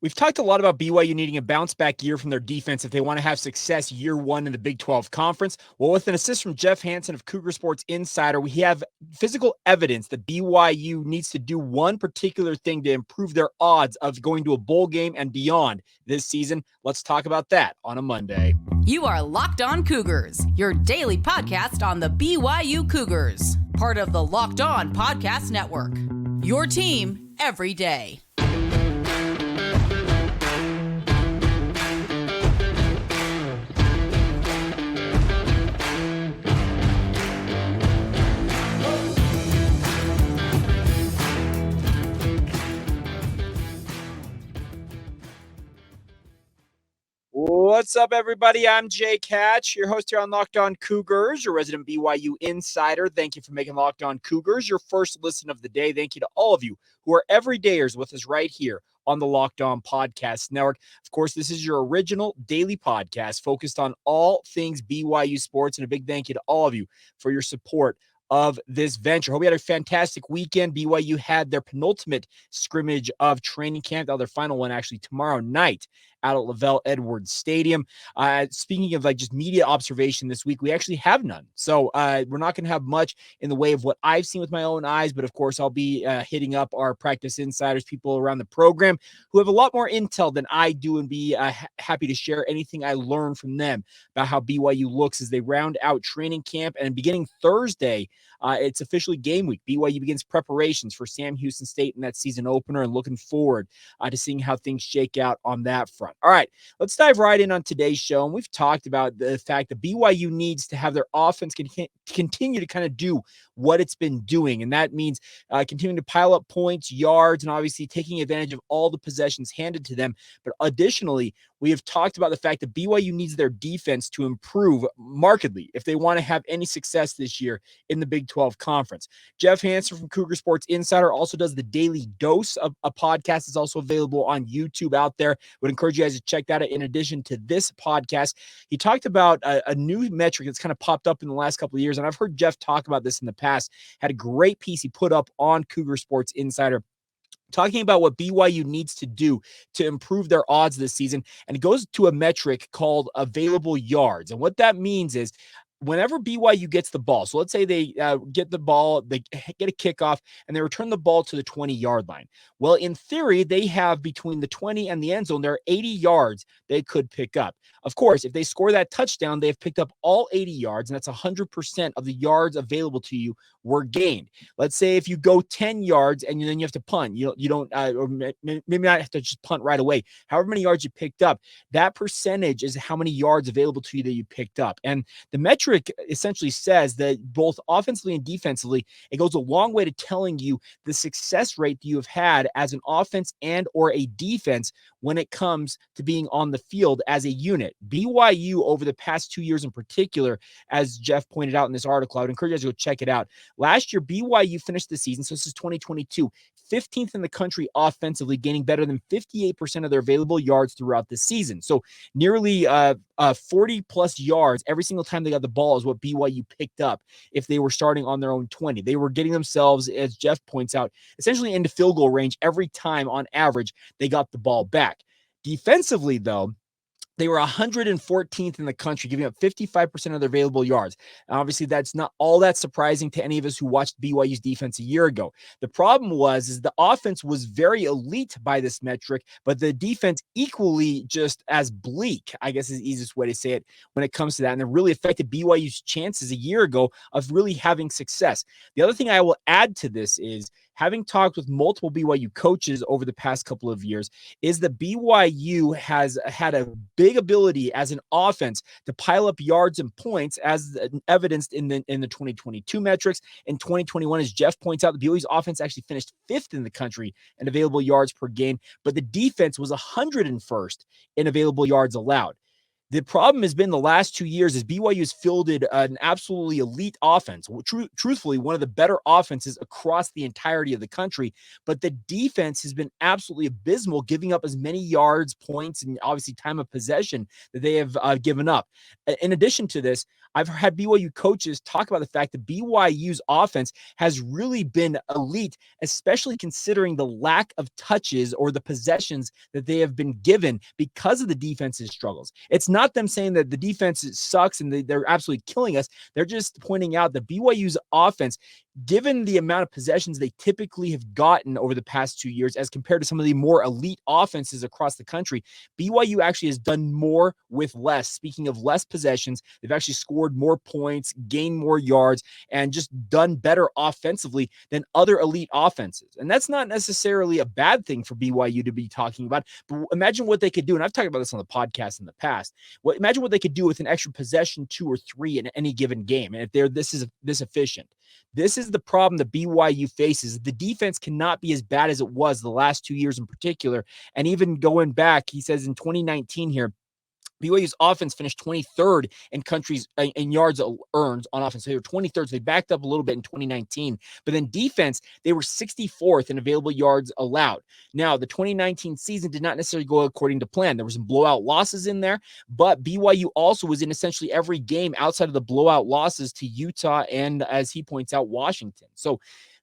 We've talked a lot about BYU needing a bounce back year from their defense if they want to have success year one in the Big 12 Conference. Well, with an assist from Jeff Hansen of Cougar Sports Insider, we have physical evidence that BYU needs to do one particular thing to improve their odds of going to a bowl game and beyond this season. Let's talk about that on a Monday. You are Locked On Cougars, your daily podcast on the BYU Cougars, part of the Locked On Podcast Network. Your team every day. What's up, everybody? I'm Jake Hatch, your host here on Locked On Cougars, your resident BYU insider. Thank you for making Locked On Cougars your first listen of the day. Thank you to all of you who are everydayers with us right here on the Locked On Podcast Network. Of course, this is your original daily podcast focused on all things BYU sports, and a big thank you to all of you for your support of this venture. Hope you had a fantastic weekend. BYU had their penultimate scrimmage of training camp. Their final one actually tomorrow night out at LaVell Edwards Stadium. Speaking of just media observation this week, we actually have none. So we're not going to have much in the way of what I've seen with my own eyes, but of course I'll be hitting up our practice insiders, people around the program who have a lot more intel than I do, and be happy to share anything I learned from them about how BYU looks as they round out training camp. And beginning Thursday, it's officially game week. BYU begins preparations for Sam Houston State in that season opener, and looking forward to seeing how things shake out on that front. All right, let's dive right in on today's show. And we've talked about the fact that BYU needs to have their offense continue to kind of do what it's been doing. And that means continuing to pile up points, yards, and obviously taking advantage of all the possessions handed to them. But additionally, we have talked about the fact that BYU needs their defense to improve markedly if they want to have any success this year in the Big 12 Conference. Jeff Hansen from Cougar Sports Insider also does the Daily Dose of a podcast. It's also available on YouTube out there. Would encourage you guys to check that out in addition to this podcast. He talked about a new metric that's kind of popped up in the last couple of years, and I've heard Jeff talk about this in the past. Had a great piece he put up on Cougar Sports Insider talking about what BYU needs to do to improve their odds this season. And it goes to a metric called available yards. And what that means is whenever BYU gets the ball, so let's say they get the ball, they get a kickoff, and they return the ball to the 20-yard line. Well, in theory, they have between the 20 and the end zone, there are 80 yards they could pick up. Of course, if they score that touchdown, they've picked up all 80 yards, and that's 100% of the yards available to you were gained. Let's say if you go 10 yards and then you have to punt, you don't, or maybe not have to just punt right away. However many yards you picked up, that percentage is how many yards available to you that you picked up. And the metric essentially says that both offensively and defensively, it goes a long way to telling you the success rate that you have had as an offense and or a defense when it comes to being on the field as a unit. BYU over the past 2 years in particular, as Jeff pointed out in this article, I would encourage you guys to go check it out. Last year, BYU finished the season, so this is 2022, 15th in the country offensively, gaining better than 58% of their available yards throughout the season. So nearly 40-plus yards every single time they got the ball is what BYU picked up if they were starting on their own 20. They were getting themselves, as Jeff points out, essentially into field goal range every time on average they got the ball back. Defensively, though, they were 114th in the country, giving up 55% of their available yards. And obviously, that's not all that surprising to any of us who watched BYU's defense a year ago. The problem is the offense was very elite by this metric, but the defense equally just as bleak, I guess is the easiest way to say it when it comes to that. And it really affected BYU's chances a year ago of really having success. The other thing I will add to this is, having talked with multiple BYU coaches over the past couple of years, is that BYU has had a big ability as an offense to pile up yards and points, as evidenced in the 2022 metrics. In 2021, as Jeff points out, the BYU's offense actually finished 5th in the country in available yards per game, but the defense was 101st in available yards allowed. The problem has been the last 2 years is BYU has fielded an absolutely elite offense. Truthfully, one of the better offenses across the entirety of the country, but the defense has been absolutely abysmal, giving up as many yards, points, and obviously time of possession that they have given up. In addition to this, I've had BYU coaches talk about the fact that BYU's offense has really been elite, especially considering the lack of touches or the possessions that they have been given because of the defense's struggles. It's not them saying that the defense sucks and they're absolutely killing us. They're just pointing out that BYU's offense, given the amount of possessions they typically have gotten over the past 2 years as compared to some of the more elite offenses across the country, BYU actually has done more with less. Speaking of less possessions, they've actually scored more points, gained more yards, and just done better offensively than other elite offenses. And that's not necessarily a bad thing for BYU to be talking about, but imagine what they could do. And I've talked about this on the podcast in the past. Imagine what they could do with an extra possession, 2 or 3 in any given game. And if they're this efficient. This is the problem that BYU faces. The defense cannot be as bad as it was the last 2 years in particular. And even going back, he says in 2019 here, BYU's offense finished 23rd in countries in yards earned on offense. So they were 23rd. So they backed up a little bit in 2019. But then defense, they were 64th in available yards allowed. Now, the 2019 season did not necessarily go according to plan. There were some blowout losses in there, but BYU also was in essentially every game outside of the blowout losses to Utah and, as he points out, Washington. So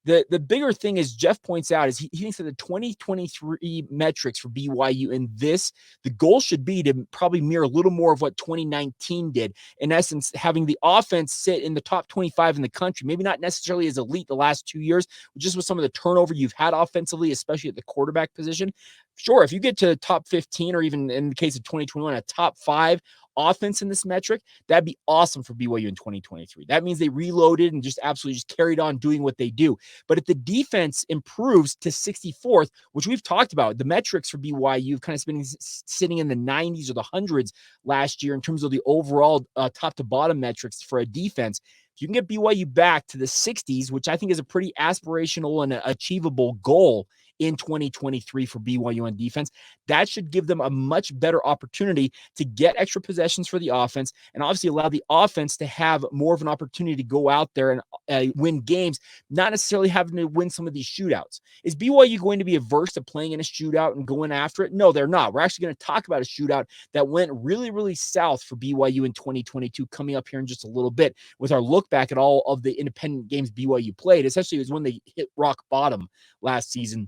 the bigger thing, as Jeff points out, is he thinks that the 2023 metrics for BYU in this, the goal should be to probably mirror a little more of what 2019 did. In essence, having the offense sit in the top 25 in the country, maybe not necessarily as elite the last 2 years, just with some of the turnover you've had offensively, especially at the quarterback position. Sure, if you get to top 15 or even in the case of 2021, a top 5 offense in this metric, that'd be awesome for BYU in 2023. That means they reloaded and just absolutely just carried on doing what they do. But if the defense improves to 64th, which we've talked about, the metrics for BYU have kind of been sitting in the 90s or the hundreds last year in terms of the overall top to bottom metrics for a defense. If you can get BYU back to the 60s, which I think is a pretty aspirational and achievable goal in 2023 for BYU on defense, that should give them a much better opportunity to get extra possessions for the offense and obviously allow the offense to have more of an opportunity to go out there and win games, not necessarily having to win some of these shootouts. Is BYU going to be averse to playing in a shootout and going after it? No, they're not. We're actually going to talk about a shootout that went really, really south for BYU in 2022 coming up here in just a little bit with our look back at all of the independent games BYU played. Essentially, it was when they hit rock bottom last season.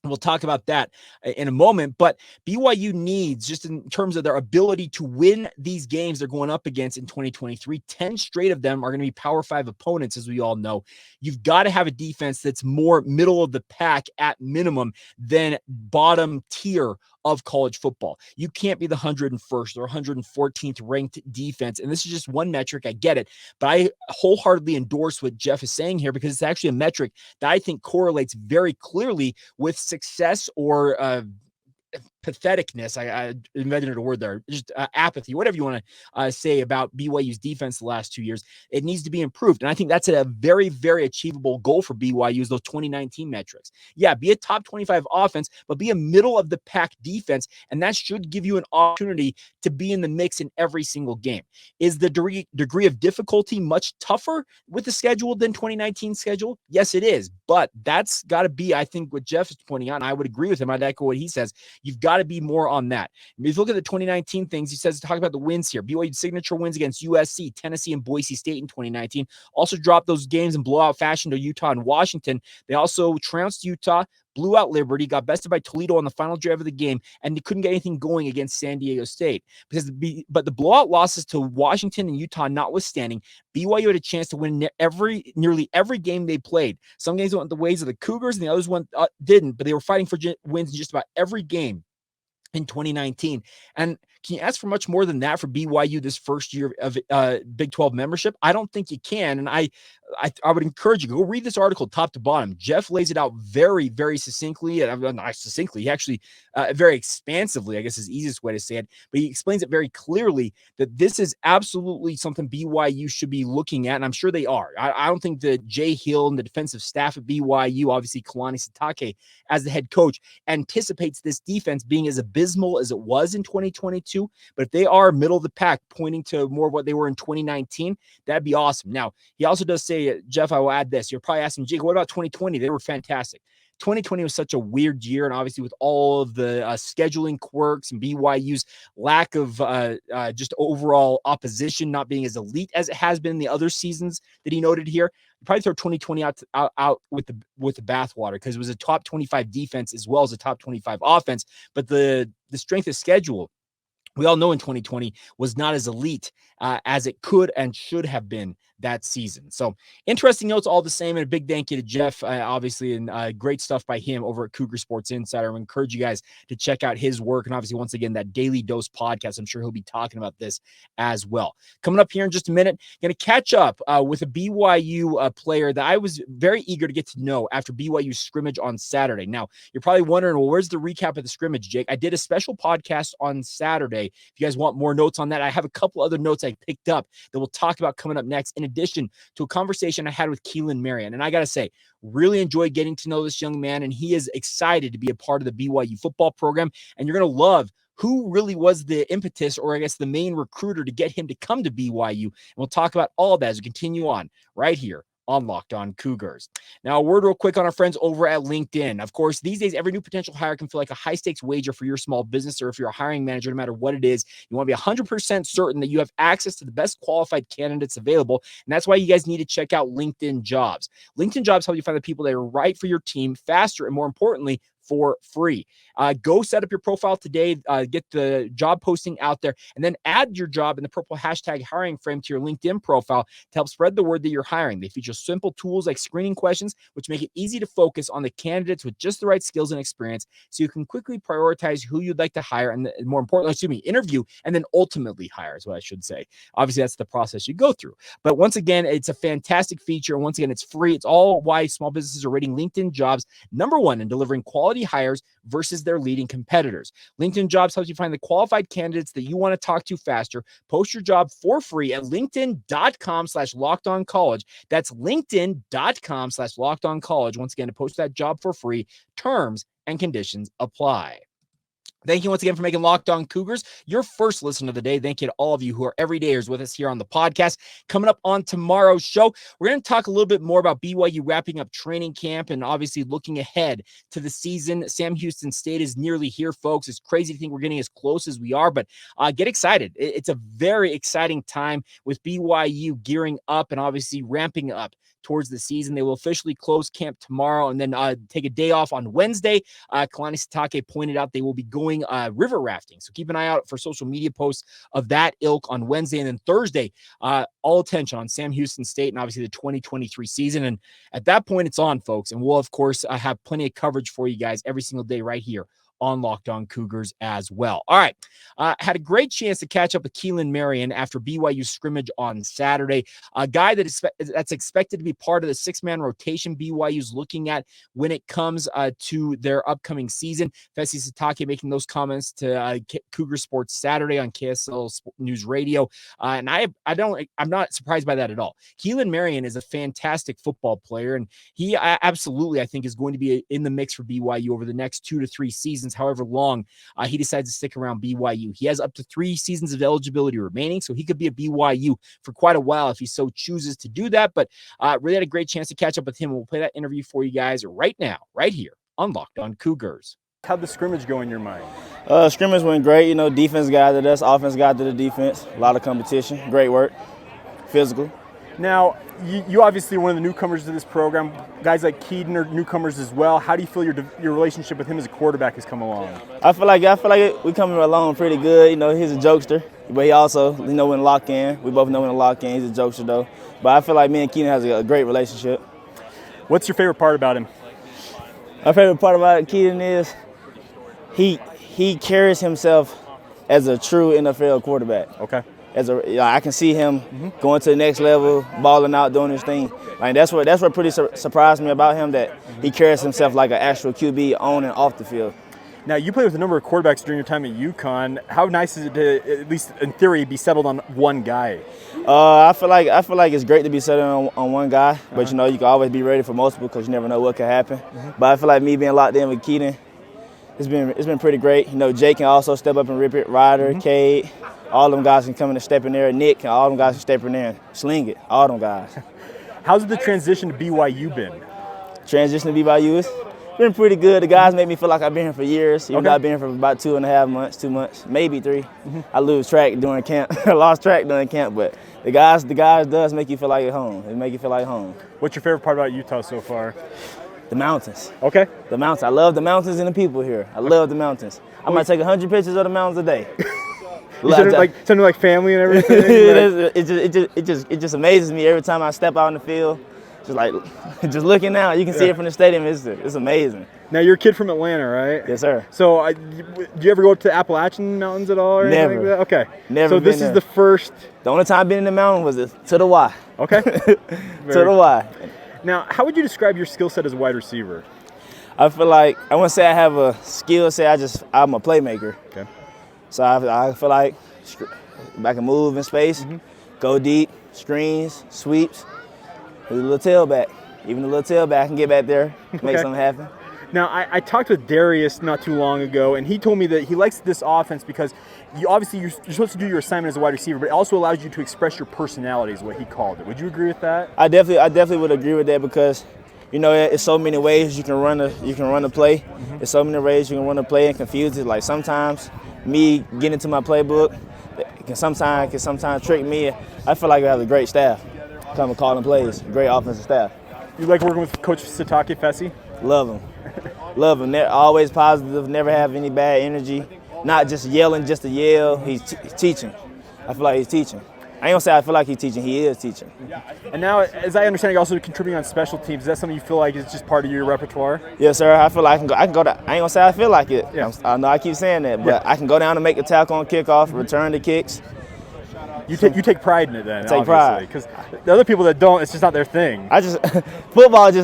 We'll talk about that in a moment, but BYU needs, just in terms of their ability to win these games they're going up against in 2023, 10 straight of them are going to be Power 5 opponents, as we all know. You've got to have a defense that's more middle of the pack at minimum than bottom tier of college football. You can't be the 101st or 114th ranked defense. And this is just one metric. I get it, but I wholeheartedly endorse what Jeff is saying here because it's actually a metric that I think correlates very clearly with success or patheticness. I invented a word there, just apathy, whatever you want to say about BYU's defense the last 2 years. It needs to be improved. And I think that's a very, very achievable goal for BYU is those 2019 metrics. Yeah, be a top 25 offense, but be a middle of the pack defense. And that should give you an opportunity to be in the mix in every single game. Is the degree of difficulty much tougher with the schedule than 2019 schedule? Yes, it is. But that's got to be, I think, what Jeff is pointing out, and I would agree with him. I'd echo what he says. You've got to be more on that. If you look at the 2019 things, he says, talk about the wins here. BYU's signature wins against USC, Tennessee, and Boise State in 2019. Also dropped those games in blowout fashion to Utah and Washington. They also trounced Utah, blew out Liberty, got bested by Toledo on the final drive of the game, and they couldn't get anything going against San Diego State. But the blowout losses to Washington and Utah notwithstanding, BYU had a chance to win nearly every game they played. Some games went the ways of the Cougars, and the others didn't, but they were fighting for wins in just about every game in 2019. And can you ask for much more than that for BYU this first year of Big 12 membership? I don't think you can. And I would encourage you, go read this article top to bottom. Jeff lays it out very, very succinctly. And not succinctly, he actually very expansively, I guess is the easiest way to say it. But he explains it very clearly that this is absolutely something BYU should be looking at. And I'm sure they are. I don't think that Jay Hill and the defensive staff at BYU, obviously Kalani Sitake as the head coach, anticipates this defense being as abysmal abysmal as it was in 2022, but if they are middle of the pack, pointing to more of what they were in 2019, that'd be awesome. Now, he also does say, Jeff, I will add this. You're probably asking, Jake, what about 2020? They were fantastic. 2020 was such a weird year, and obviously with all of the scheduling quirks and BYU's lack of just overall opposition not being as elite as it has been in the other seasons that he noted here, you probably throw 2020 out with the bathwater, because it was a top 25 defense as well as a top 25 offense, but the strength of schedule, we all know in 2020 was not as elite as it could and should have been that season. So interesting notes all the same, and a big thank you to Jeff, obviously, and great stuff by him over at Cougar Sports Insider. I encourage you guys to check out his work, and obviously, once again, that Daily Dose podcast. I'm sure he'll be talking about this as well. Coming up here in just a minute, going to catch up with a BYU player that I was very eager to get to know after BYU scrimmage on Saturday. Now, you're probably wondering, well, where's the recap of the scrimmage, Jake? I did a special podcast on Saturday. If you guys want more notes on that, I have a couple other notes I picked up that we'll talk about coming up next, in addition to a conversation I had with Keelan Marion. And I got to say, really enjoyed getting to know this young man, and he is excited to be a part of the BYU football program. And you're going to love who really was the impetus, or I guess the main recruiter to get him to come to BYU. And we'll talk about all of that as we continue on right here on Locked On Cougars. Now, a word real quick on our friends over at LinkedIn. Of course, these days, every new potential hire can feel like a high-stakes wager for your small business, or if you're a hiring manager, no matter what it is, you want to be 100% certain that you have access to the best qualified candidates available, and that's why you guys need to check out LinkedIn Jobs. LinkedIn Jobs help you find the people that are right for your team faster and, more importantly, for free. Go set up your profile today, get the job posting out there, and then add your job in the purple hashtag hiring frame to your LinkedIn profile to help spread the word that you're hiring. They feature simple tools like screening questions, which make it easy to focus on the candidates with just the right skills and experience, so you can quickly prioritize who you'd like to hire, and more importantly, interview, and then ultimately hire is what I should say. Obviously, that's the process you go through. But once again, it's a fantastic feature. And once again, it's free. It's all why small businesses are rating LinkedIn Jobs #1 in delivering quality hires versus their leading competitors. LinkedIn Jobs helps you find the qualified candidates that you want to talk to faster. Post your job for free at linkedin.com/lockedoncollege. That's linkedin.com/lockedoncollege. Once again, to post that job for free. Terms and conditions apply. Thank you once again for making Locked On Cougars your first listen of the day. Thank you to all of you who are everydayers with us here on the podcast. Coming up on tomorrow's show, we're going to talk a little bit more about BYU wrapping up training camp and obviously looking ahead to the season. Sam Houston State is nearly here, folks. It's crazy to think we're getting as close as we are, but get excited. It's a very exciting time with BYU gearing up and obviously ramping up towards the season. They will officially close camp tomorrow and then take a day off on Wednesday. Kalani Sitake pointed out they will be going river rafting. So keep an eye out for social media posts of that ilk on Wednesday. And then Thursday, all attention on Sam Houston State and obviously the 2023 season. And at that point, it's on, folks. And we'll, of course, have plenty of coverage for you guys every single day right here on Locked On Cougars as well. All right. Had a great chance to catch up with Keelan Marion after BYU scrimmage on Saturday, a guy that's expected to be part of the six-man rotation BYU's looking at when it comes to their upcoming season. Kalani Sitake making those comments to Cougar Sports Saturday on KSL News Radio. And I'm not surprised by that at all. Keelan Marion is a fantastic football player, and he absolutely, I think, is going to be in the mix for BYU over the next 2 to 3 seasons, however long he decides to stick around BYU. He has up to 3 seasons of eligibility remaining, so he could be a BYU for quite a while if he so chooses to do that. But really had a great chance to catch up with him. We'll play that interview for you guys right now, right here on Locked On Cougars. How'd the scrimmage go in your mind? Scrimmage went great. Defense guided us, offense guided the defense. A lot of competition, great work, physical. Now, you obviously are one of the newcomers to this program. Guys like Keelan are newcomers as well. How do you feel your relationship with him as a quarterback has come along? I feel like we coming along pretty good. He's a jokester, but he also, when to lock in. We both know when to lock in. He's a jokester though. But I feel like me and Keelan has a great relationship. What's your favorite part about him? My favorite part about Keelan is he carries himself as a true NFL quarterback. Okay. I can see him going to the next level, balling out, doing his thing. Like that's what pretty surprised me about him, that he carries himself like an actual QB on and off the field. Now, you played with a number of quarterbacks during your time at UConn. How nice is it to, at least in theory, be settled on one guy? I feel like it's great to be settled on one guy, but you can always be ready for multiple because you never know what could happen. But I feel like me being locked in with Keelan, It's been pretty great. You know, Jake can also step up and rip it. Ryder, Cade, all them guys can come in and step in there. Nick, and all them guys can step in there and sling it. All them guys. How's the transition to BYU been? Transition to BYU, it's been pretty good. The guys make me feel like I've been here for years. Even though I've been here for about 2.5 months, 2 months, maybe 3. I lose track during camp. I lost track during camp, but the guys does make you feel like at home. They make you feel like home. What's your favorite part about Utah so far? The mountains. Okay. The mountains. I love the mountains and the people here. I love the mountains. I might take 100 pictures of the mountains a day. Something like family and everything. It just amazes me every time I step out in the field. Just looking out, you can see it from the stadium. It's amazing. Now you're a kid from Atlanta, right? Yes, sir. So, do you ever go up to the Appalachian Mountains at all? Or Never. Anything like that? Okay. Never. So this is the first. The only time I've been in the mountain was to the Y. Okay. To the Y. Now, how would you describe your skill set as a wide receiver? I feel like I wouldn't say I have a skill set. I'm a playmaker. Okay. So I feel like I can move in space, go deep, screens, sweeps. With a little tailback. Even a little tailback can get back there, make something happen. Now, I talked with Darius not too long ago, and he told me that he likes this offense because you're supposed to do your assignment as a wide receiver, but it also allows you to express your personality, is what he called it. Would you agree with that? I definitely would agree with that because, you know, it's so many ways you can run a play. There's so many ways you can run a play and confuse it. Like sometimes me getting into my playbook can sometimes trick me. I feel like I have a great staff. Come and calling plays, great offensive staff. You like working with Coach Sitake Fessy? Love him. Love him. Always positive, never have any bad energy. Not just yelling just to yell. He's teaching. I feel like he's teaching. I ain't gonna say I feel like he's teaching, he is teaching. And now, as I understand, you're also contributing on special teams. Is that something you feel like is just part of your repertoire? Yes, sir. I feel like I can go down. I ain't gonna say I feel like it. Yeah. I know I keep saying that, but I can go down and make the tackle on kickoff, return the kicks. You take pride in it then, take pride. Because the other people that don't, it's just not their thing. Football is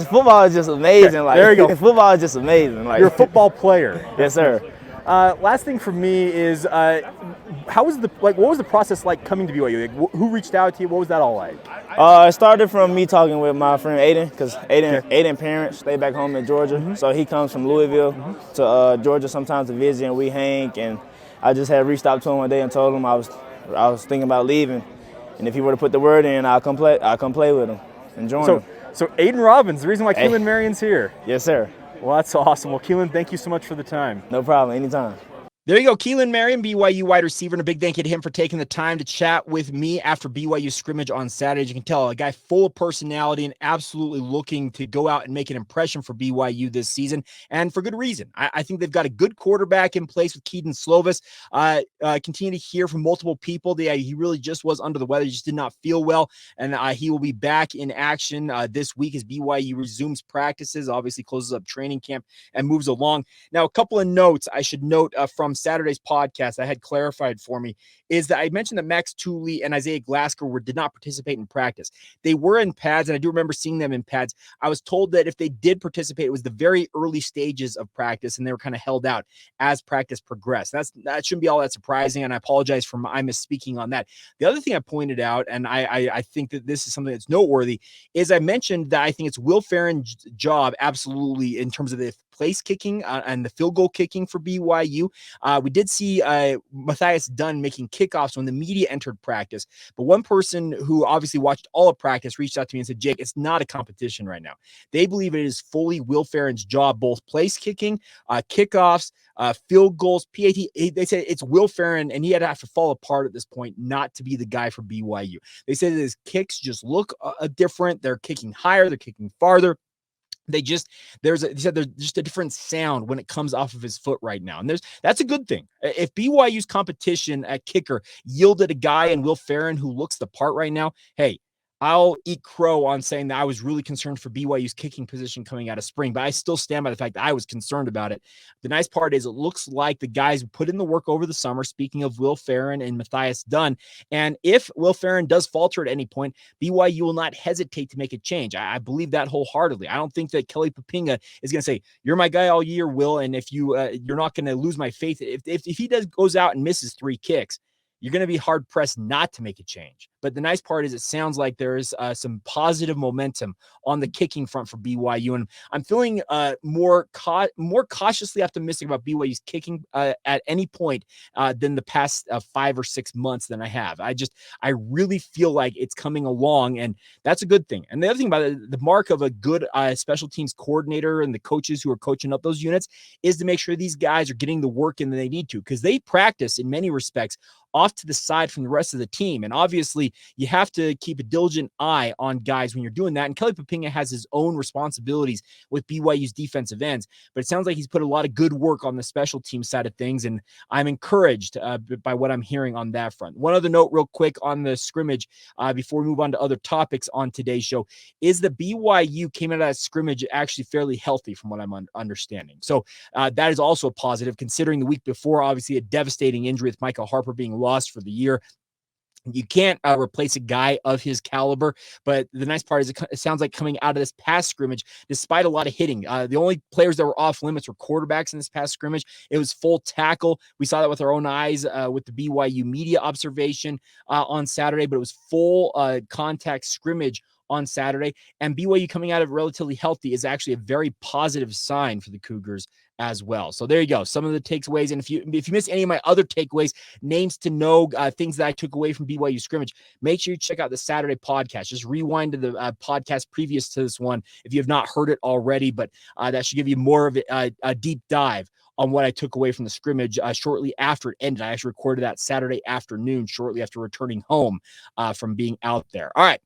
just amazing. Like, there you go. Football is just amazing. Like, you're a football player. Yes, sir. Last thing for me is, what was the process like coming to BYU? Like, who reached out to you? What was that all like? It started from me talking with my friend Aiden, because Aiden parents stay back home in Georgia, so he comes from Louisville to Georgia sometimes to visit, and we hang. And I just had reached out to him one day and told him I was thinking about leaving, and if he were to put the word in, I'll come play with him and join him. So Aiden Robbins, the reason why Keelan Marion's here. Yes, sir. Well, that's awesome. Well, Keelan, thank you so much for the time. No problem. Anytime. There you go, Keelan Marion, BYU wide receiver, and a big thank you to him for taking the time to chat with me after BYU scrimmage on Saturday. As you can tell, a guy full of personality and absolutely looking to go out and make an impression for BYU this season, and for good reason. I think they've got a good quarterback in place with Kedon Slovis. Continue to hear from multiple people that he really just was under the weather, just did not feel well, and he will be back in action this week as BYU resumes practices, obviously closes up training camp and moves along. Now, a couple of notes I should note from Saturday's podcast I had clarified for me is that I mentioned that Max Tooley and Isaiah Glasgow did not participate in practice. They were in pads, and I do remember seeing them in pads. I was told that if they did participate, it was the very early stages of practice, and they were kind of held out as practice progressed. That shouldn't be all that surprising, and I apologize for my misspeaking on that. The other thing I pointed out, and I think that this is something that's noteworthy, is I mentioned that I think it's Will Ferrell's job, absolutely, in terms of the place kicking and the field goal kicking for BYU. We did see Matthias Dunn making kickoffs when the media entered practice, but one person who obviously watched all of practice reached out to me and said, Jake, it's not a competition right now. They believe it is fully Will Ferrell's job, both place kicking, kickoffs, field goals, PAT. They said it's Will Ferrell, and he had to have to fall apart at this point not to be the guy for BYU. They said that his kicks just look different. They're kicking higher. They're kicking farther. They said there's just a different sound when it comes off of his foot right now. And that's a good thing. If BYU's competition at kicker yielded a guy in Will Ferrell who looks the part right now, hey, I'll eat crow on saying that I was really concerned for BYU's kicking position coming out of spring, but I still stand by the fact that I was concerned about it. The nice part is it looks like the guys put in the work over the summer, speaking of Will Ferrell and Matthias Dunn. And if Will Ferrell does falter at any point, BYU will not hesitate to make a change. I believe that wholeheartedly. I don't think that Kelly Papinga is going to say, you're my guy all year, Will, and if you're not going to lose my faith. If he goes out and misses 3 kicks, you're going to be hard-pressed not to make a change. But the nice part is it sounds like there is some positive momentum on the kicking front for BYU. And I'm feeling more cautiously optimistic about BYU's kicking at any point than the past 5 or 6 months than I have. I really feel like it's coming along, and that's a good thing. And the other thing about it, the mark of a good special teams coordinator and the coaches who are coaching up those units is to make sure these guys are getting the work in that they need to, because they practice in many respects off to the side from the rest of the team. And obviously you have to keep a diligent eye on guys when you're doing that. And Kelly Papinga has his own responsibilities with BYU's defensive ends, but it sounds like he's put a lot of good work on the special team side of things. And I'm encouraged by what I'm hearing on that front. One other note real quick on the scrimmage before we move on to other topics on today's show is the BYU came out of that scrimmage actually fairly healthy from what I'm understanding. So that is also a positive, considering the week before, obviously a devastating injury with Michael Harper being lost for the year. You can't replace a guy of his caliber, but the nice part is it sounds like coming out of this past scrimmage, despite a lot of hitting, the only players that were off limits were quarterbacks in this past scrimmage. It was full tackle. We saw that with our own eyes with the BYU media observation on Saturday, but it was full contact scrimmage on Saturday. And BYU coming out of relatively healthy is actually a very positive sign for the Cougars as well. So there you go. Some of the takeaways. And if you missed any of my other takeaways, names to know, things that I took away from BYU scrimmage, make sure you check out the Saturday podcast. Just rewind to the podcast previous to this one if you have not heard it already, but that should give you more of a deep dive on what I took away from the scrimmage shortly after it ended. I actually recorded that Saturday afternoon, shortly after returning home from being out there. All right.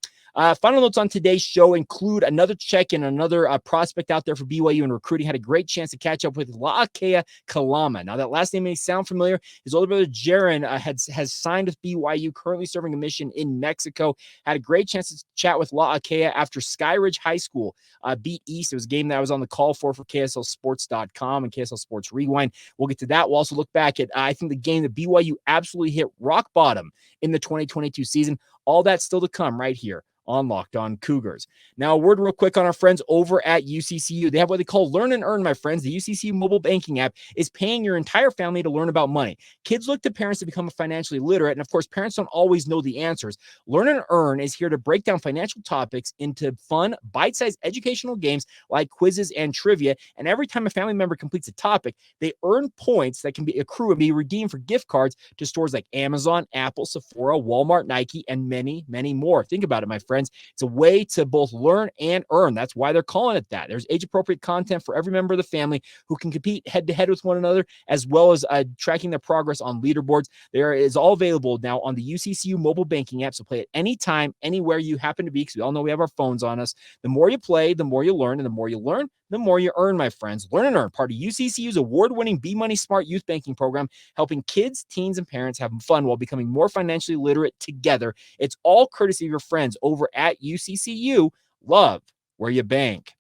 Final notes on today's show include another check-in, another prospect out there for BYU in recruiting. Had a great chance to catch up with La'akea Kalama. Now, that last name may sound familiar. His older brother, Jaron, has signed with BYU, currently serving a mission in Mexico. Had a great chance to chat with La'akea after Skyridge High School beat East. It was a game that I was on the call for KSLSports.com and KSL Sports Rewind. We'll get to that. We'll also look back at, I think, the game that BYU absolutely hit rock bottom in the 2022 season. All that's still to come right here on Locked On Cougars. Now, a word real quick on our friends over at UCCU. They have what they call Learn and Earn, my friends. The UCCU mobile banking app is paying your entire family to learn about money. Kids look to parents to become financially literate, and of course, parents don't always know the answers. Learn and Earn is here to break down financial topics into fun, bite-sized educational games like quizzes and trivia, and every time a family member completes a topic, they earn points that can be accrue and be redeemed for gift cards to stores like Amazon, Apple, Sephora, Walmart, Nike, and many, many more. Think about it, my friends. It's a way to both learn and earn. That's why they're calling it that. There's age-appropriate content for every member of the family who can compete head-to-head with one another, as well as tracking their progress on leaderboards. There is all available now on the UCCU mobile banking app, so play it anytime, anywhere you happen to be, because we all know we have our phones on us. The more you play, the more you learn, and the more you learn, the more you earn, my friends. Learn and Earn, part of UCCU's award-winning Be Money Smart youth banking program, helping kids, teens, and parents have fun while becoming more financially literate together. It's all courtesy of your friends over at UCCU. Love where you bank.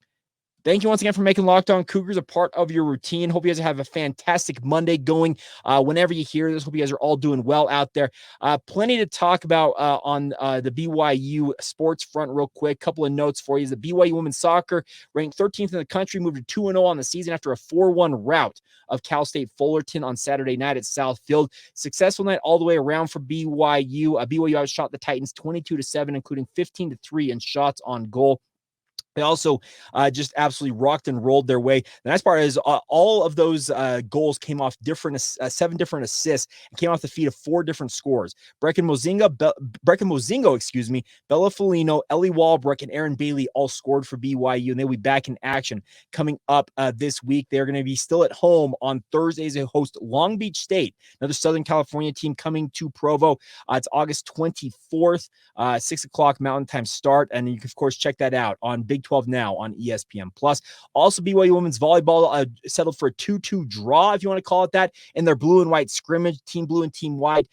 Thank you once again for making Locked On Cougars a part of your routine. Hope you guys have a fantastic Monday going whenever you hear this. Hope you guys are all doing well out there. Plenty to talk about on the BYU sports front real quick. Couple of notes for you. The BYU women's soccer ranked 13th in the country, moved to 2-0 on the season after a 4-1 rout of Cal State Fullerton on Saturday night at Southfield. Successful night all the way around for BYU. BYU outshot the Titans 22-7, including 15-3 in shots on goal. They also just absolutely rocked and rolled their way. The nice part is all of those goals came off 7 different assists and came off the feet of 4 different scorers. Brecken Mozingo, Bella Felino, Ellie Walbrook, and Aaron Bailey all scored for BYU, and they'll be back in action coming up this week. They're going to be still at home on Thursdays. They host Long Beach State, another Southern California team coming to Provo. It's August 24th, 6 o'clock Mountain Time start, and you can, of course, check that out on Big 12 Now on ESPN+. Also, BYU women's volleyball settled for a 2-2 draw, if you want to call it that, in their blue and white scrimmage. Team blue and team white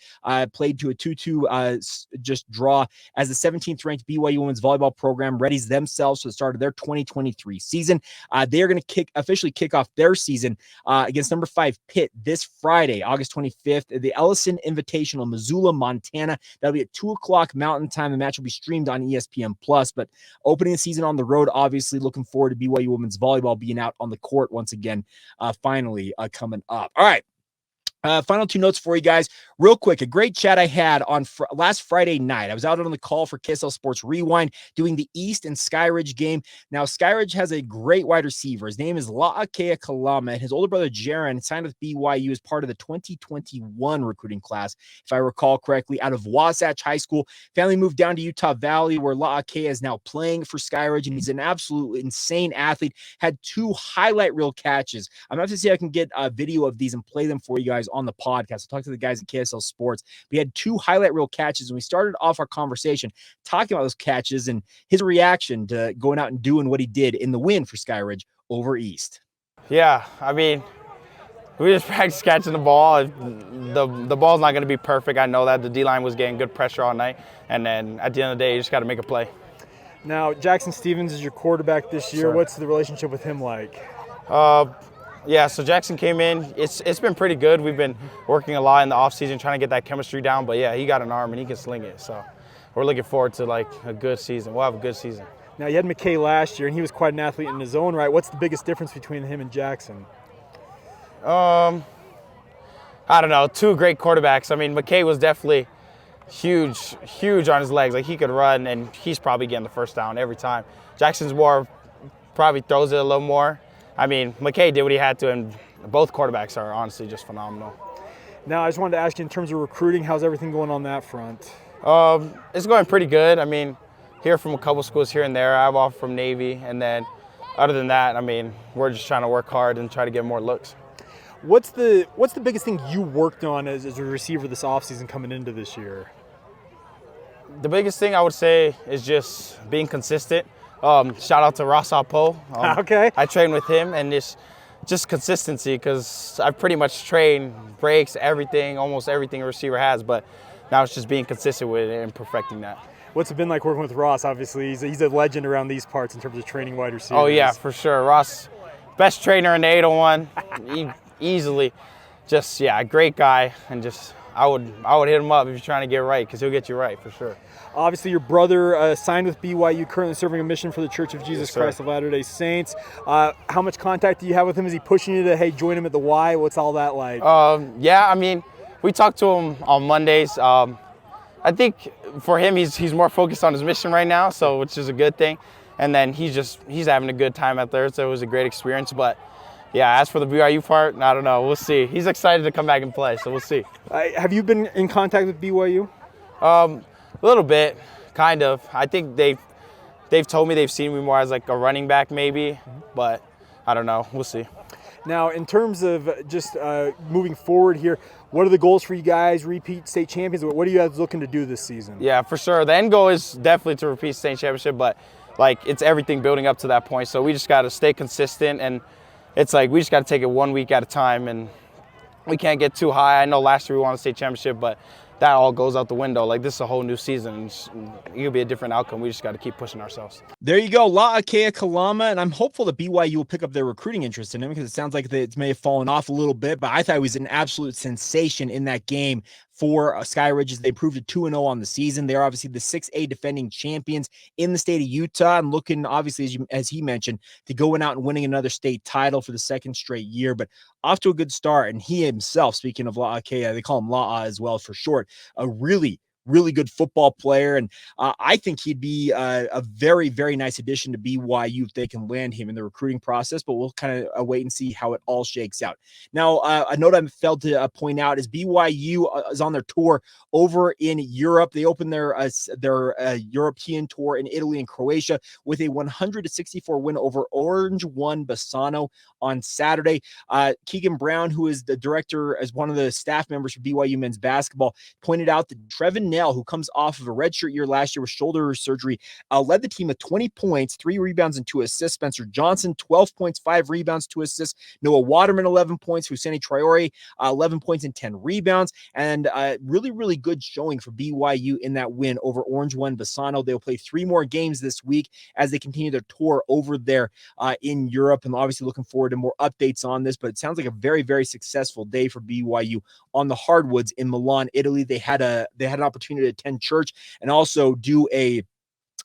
played to a 2-2 just draw as the 17th ranked BYU women's volleyball program readies themselves for the start of their 2023 season. They are going to officially kick off their season against number 5 Pitt this Friday, August 25th, the Ellison Invitational, Missoula, Montana. That'll be at 2 o'clock Mountain Time. The match will be streamed on ESPN+, but opening the season on the road, obviously looking forward to BYU women's volleyball being out on the court once again, finally coming up. All right. Final two notes for you guys. Real quick, a great chat I had on last Friday night. I was out on the call for KSL Sports Rewind doing the East and Skyridge game. Now, Skyridge has a great wide receiver. His name is La'akea Kalama, and his older brother, Jaron, signed with BYU as part of the 2021 recruiting class, if I recall correctly, out of Wasatch High School. Family moved down to Utah Valley, where La'akea is now playing for Skyridge, and he's an absolute insane athlete. Had 2 highlight reel catches. I'm going to have to see if I can get a video of these and play them for you guys on the podcast. I'll talk to the guys at KSL Sports. We had 2 highlight reel catches, and we started off our conversation talking about those catches and his reaction to going out and doing what he did in the win for Skyridge over East. Yeah, I mean, we just practiced catching the ball. The ball's not going to be perfect. I know that. The D-line was getting good pressure all night, and then at the end of the day, you just got to make a play. Now, Jackson Stevens is your quarterback this year. Sure. What's the relationship with him like? Yeah, so Jackson came in. It's been pretty good. We've been working a lot in the offseason trying to get that chemistry down. But, yeah, he got an arm and he can sling it. So we're looking forward to, like, a good season. We'll have a good season. Now, you had McKay last year, and he was quite an athlete in his own right. What's the biggest difference between him and Jackson? I don't know. 2 great quarterbacks. I mean, McKay was definitely huge on his legs. Like, he could run, and he's probably getting the first down every time. Jackson's probably throws it a little more. I mean, McKay did what he had to, and both quarterbacks are honestly just phenomenal. Now, I just wanted to ask you, in terms of recruiting, how's everything going on that front? It's going pretty good. I mean, hear from a couple schools here and there. I have offer from Navy, and then other than that, I mean, we're just trying to work hard and try to get more looks. What's the biggest thing you worked on as a receiver this offseason coming into this year? The biggest thing I would say is just being consistent. Shout out to Ross Apo. Okay. I train with him, and just consistency, because I've pretty much trained breaks, everything, almost everything a receiver has, but now it's just being consistent with it and perfecting that. What's it been like working with Ross? Obviously, he's a legend around these parts in terms of training wide receivers. Oh, yeah, for sure. Ross, best trainer in the 801, easily. Just, yeah, a great guy, and just I would hit him up if you're trying to get right, because he'll get you right for sure. Obviously, your brother signed with BYU, currently serving a mission for the Church of Jesus Christ of Latter-day Saints. How much contact do you have with him? Is he pushing you to, hey, join him at the Y? What's all that like? Yeah, I mean, we talk to him on Mondays. I think for him, he's more focused on his mission right now, so which is a good thing. And then he's having a good time out there, so it was a great experience. But yeah, as for the BYU part, I don't know. We'll see. He's excited to come back and play, so we'll see. Have you been in contact with BYU? A little bit, kind of. I think they've told me they've seen me more as like a running back maybe, but I don't know. We'll see. Now, in terms of just moving forward here, what are the goals for you guys? Repeat state champions? What are you guys looking to do this season? Yeah, for sure. The end goal is definitely to repeat state championship, but like it's everything building up to that point. So we just got to stay consistent, and it's like we just got to take it 1 week at a time, and we can't get too high. I know last year we won a state championship, but that all goes out the window. Like, this is a whole new season. It could be a different outcome. We just got to keep pushing ourselves. There you go, La'akea Kalama, and I'm hopeful that BYU will pick up their recruiting interest in him, because it sounds like it may have fallen off a little bit, but I thought he was an absolute sensation in that game for Skyridge. They improved to 2-0 on the season. They're obviously the 6A defending champions in the state of Utah, and looking, obviously, as he mentioned, to going out and winning another state title for the 2nd straight year, but off to a good start. And he himself, speaking of La'akea, they call him La'a as well for short, a really good football player. And I think he'd be a very, very nice addition to BYU if they can land him in the recruiting process, but we'll kind of wait and see how it all shakes out. Now, a note I failed to point out is BYU is on their tour over in Europe. They opened their European tour in Italy and Croatia with a 100-64 win over Orange One Bassano on Saturday. Keegan Brown, who is the director as one of the staff members for BYU men's basketball, pointed out that Trevin Nell, who comes off of a redshirt year last year with shoulder surgery, led the team with 20 points, 3 rebounds, and 2 assists. Spencer Johnson, 12 points, 5 rebounds, 2 assists. Noah Waterman, 11 points. Husseini Traore, 11 points and 10 rebounds. And really, really good showing for BYU in that win over Orange One Bassano. They'll play 3 more games this week as they continue their tour over there in Europe. And obviously looking forward to more updates on this, but it sounds like a very, very successful day for BYU on the hardwoods in Milan, Italy. They had an opportunity to attend church and also do a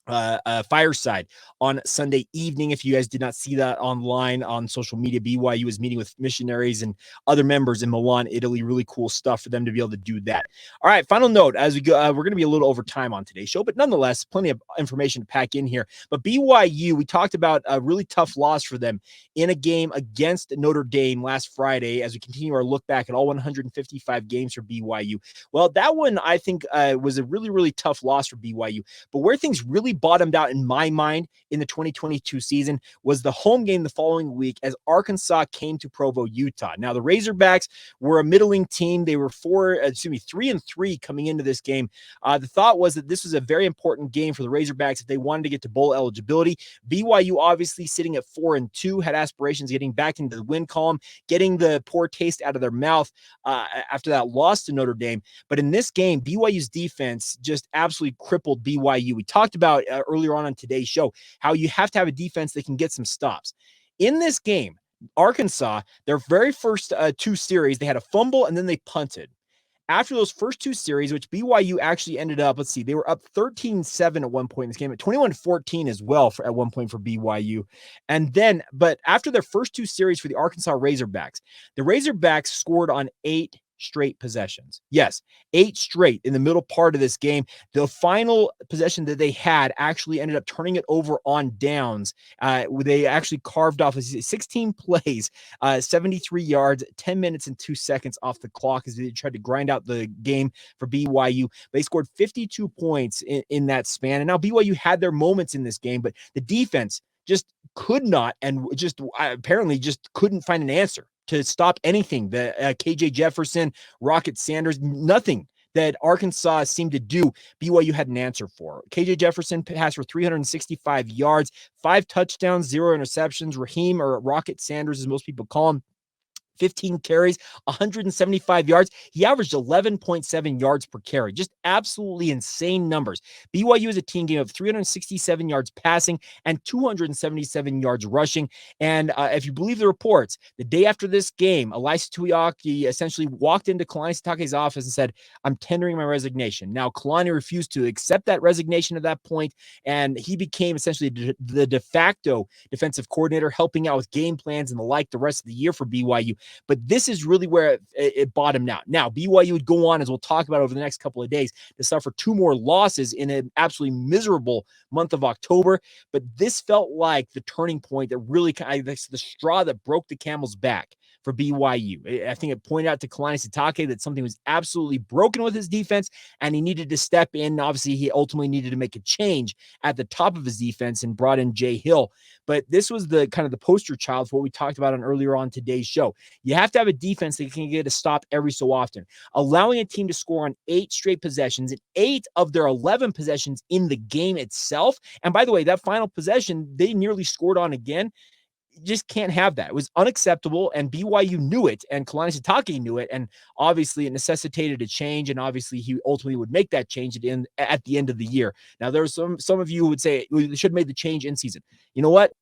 fireside on Sunday evening. If you guys did not see that online on social media, BYU is meeting with missionaries and other members in Milan, Italy. Really cool stuff for them to be able to do that. All right, final note as we go, we're going to be a little over time on today's show, but nonetheless, plenty of information to pack in here. But BYU, we talked about a really tough loss for them in a game against Notre Dame last Friday as we continue our look back at all 155 games for BYU. Well, that one I think was a really, really tough loss for BYU. But where things really bottomed out in my mind in the 2022 season was the home game the following week as Arkansas came to Provo, Utah. Now, the Razorbacks were a middling team. They were 3-3 coming into this game. The thought was that this was a very important game for the Razorbacks if they wanted to get to bowl eligibility. BYU obviously sitting at 4-2, had aspirations of getting back into the win column, getting the poor taste out of their mouth after that loss to Notre Dame. But in this game, BYU's defense just absolutely crippled BYU. We talked about earlier on today's show how you have to have a defense that can get some stops. In this game, Arkansas, their very first two series, they had a fumble and then they punted. After those first two series, which BYU actually ended up, they were up 13-7 at one point in this game, at 21-14 as well at one point for BYU. And then, but after their first two series for the Arkansas Razorbacks, the Razorbacks scored on 8 straight possessions. Yes, 8 straight in the middle part of this game. The final possession that they had actually ended up turning it over on downs. They actually carved off 16 plays, 73 yards, 10 minutes and 2 seconds off the clock as they tried to grind out the game for BYU. They scored 52 points in that span. And now BYU had their moments in this game, but the defense just could not and just apparently just couldn't find an answer to stop anything. The KJ Jefferson, Rocket Sanders, nothing that Arkansas seemed to do, BYU had an answer for. KJ Jefferson passed for 365 yards, 5 touchdowns, 0 interceptions. Raheem, or Rocket Sanders as most people call him, 15 carries, 175 yards. He averaged 11.7 yards per carry. Just absolutely insane numbers. BYU is a team game of 367 yards passing and 277 yards rushing. And if you believe the reports, the day after this game, Kalani Sitake essentially walked into Kalani Sitake's office and said, "I'm tendering my resignation." Now, Kalani refused to accept that resignation at that point, and he became essentially the de facto defensive coordinator, helping out with game plans and the like the rest of the year for BYU. But this is really where it bottomed out. Now, BYU would go on, as we'll talk about over the next couple of days, to suffer 2 more losses in an absolutely miserable month of October. But this felt like the turning point that really the straw that broke the camel's back for BYU. I think it pointed out to Kalani Sitake that something was absolutely broken with his defense, and he needed to step in. Obviously, he ultimately needed to make a change at the top of his defense and brought in Jay Hill. But this was the kind of the poster child for what we talked about earlier on today's show. You have to have a defense that can get a stop every so often. Allowing a team to score on 8 straight possessions, and 8 of their 11 possessions in the game itself. And by the way, that final possession, they nearly scored on again. You just can't have that. It was unacceptable, and BYU knew it, and Kalani Sitake knew it, and obviously it necessitated a change, and obviously he ultimately would make that change at the end of the year. Now, there's some of you who would say we should have made the change in season. You know what?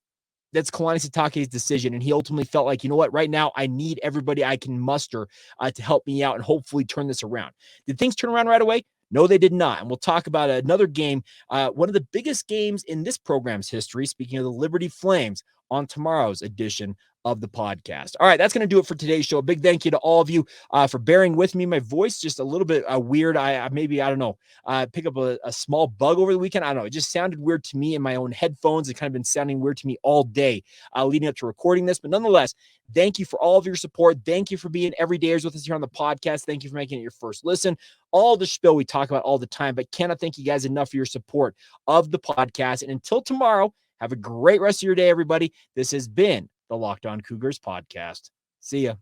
That's Kalani Sitake's decision, and he ultimately felt like, you know what, right now I need everybody I can muster to help me out and hopefully turn this around. Did things turn around right away? No, they did not. And we'll talk about another game, one of the biggest games in this program's history, speaking of the Liberty Flames, on tomorrow's edition of the podcast. All right, that's going to do it for today's show. A big thank you to all of you for bearing with me. My voice just a little bit weird. I don't know, pick up a small bug over the weekend. I don't know. It just sounded weird to me in my own headphones. It kind of been sounding weird to me all day leading up to recording this. But nonetheless, thank you for all of your support. Thank you for being everydayers with us here on the podcast. Thank you for making it your first listen. All the spiel we talk about all the time, but cannot thank you guys enough for your support of the podcast. And until tomorrow, have a great rest of your day, everybody. This has been the Locked On Cougars podcast. See ya.